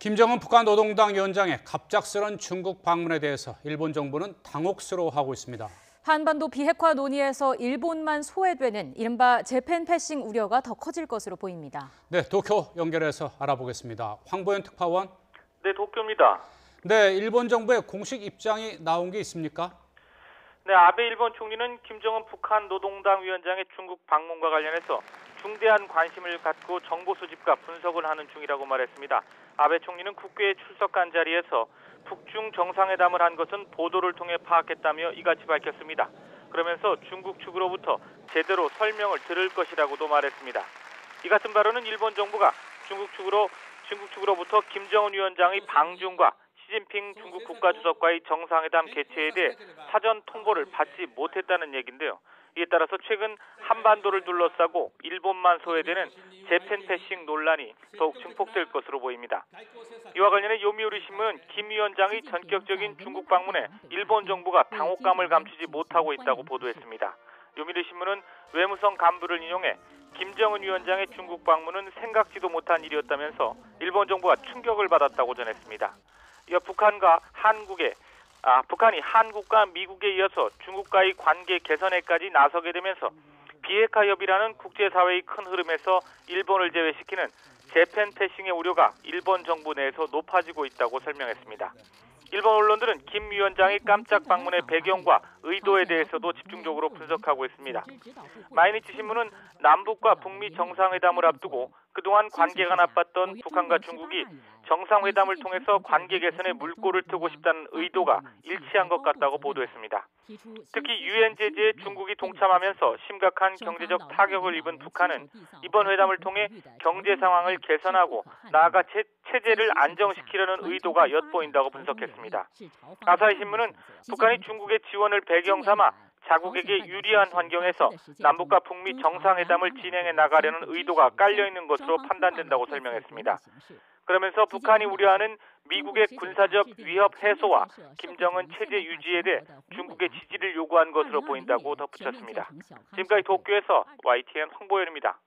김정은 북한 노동당 위원장의 갑작스런 중국 방문에 대해서 일본 정부는 당혹스러워하고 있습니다. 한반도 비핵화 논의에서 일본만 소외되는 이른바 재팬 패싱 우려가 더 커질 것으로 보입니다. 네, 도쿄 연결해서 알아보겠습니다. 황보현 특파원. 네, 도쿄입니다. 네, 일본 정부의 공식 입장이 나온 게 있습니까? 네, 아베 일본 총리는 김정은 북한 노동당 위원장의 중국 방문과 관련해서 중대한 관심을 갖고 정보 수집과 분석을 하는 중이라고 말했습니다. 아베 총리는 국회에 출석한 자리에서 북중 정상회담을 한 것은 보도를 통해 파악했다며 이같이 밝혔습니다. 그러면서 중국 측으로부터 제대로 설명을 들을 것이라고도 말했습니다. 이 같은 발언은 일본 정부가 중국 측으로부터 김정은 위원장의 방중과 시진핑 중국 국가주석과의 정상회담 개최에 대해 사전 통보를 받지 못했다는 얘기인데요. 이에 따라서 최근 한반도를 둘러싸고 일본만 소외되는 재팬 패싱 논란이 더욱 증폭될 것으로 보입니다. 이와 관련해 요미우리 신문은 김 위원장의 전격적인 중국 방문에 일본 정부가 당혹감을 감추지 못하고 있다고 보도했습니다. 요미우리 신문은 외무성 간부를 인용해 김정은 위원장의 중국 방문은 생각지도 못한 일이었다면서 일본 정부가 충격을 받았다고 전했습니다. 이어 북한이 한국과 미국에 이어서 중국과의 관계 개선에까지 나서게 되면서 비핵화 협의라는 국제사회의 큰 흐름에서 일본을 제외시키는 재팬 패싱의 우려가 일본 정부 내에서 높아지고 있다고 설명했습니다. 일본 언론들은 김 위원장의 깜짝 방문의 배경과 의도에 대해서도 집중적으로 분석하고 있습니다. 마이니치 신문은 남북과 북미 정상회담을 앞두고 그동안 관계가 나빴던 북한과 중국이 정상회담을 통해서 관계 개선에 물꼬를 트고 싶다는 의도가 일치한 것 같다고 보도했습니다. 특히 유엔 제재에 중국이 동참하면서 심각한 경제적 타격을 입은 북한은 이번 회담을 통해 경제 상황을 개선하고 나아가 체제를 안정시키려는 의도가 엿보인다고 분석했습니다. 아사히 신문은 북한이 중국의 지원을 배경 삼아 자국에게 유리한 환경에서 남북과 북미 정상회담을 진행해 나가려는 의도가 깔려있는 것으로 판단된다고 설명했습니다. 그러면서 북한이 우려하는 미국의 군사적 위협 해소와 김정은 체제 유지에 대해 중국의 지지를 요구한 것으로 보인다고 덧붙였습니다. 지금까지 도쿄에서 YTN 황보현입니다.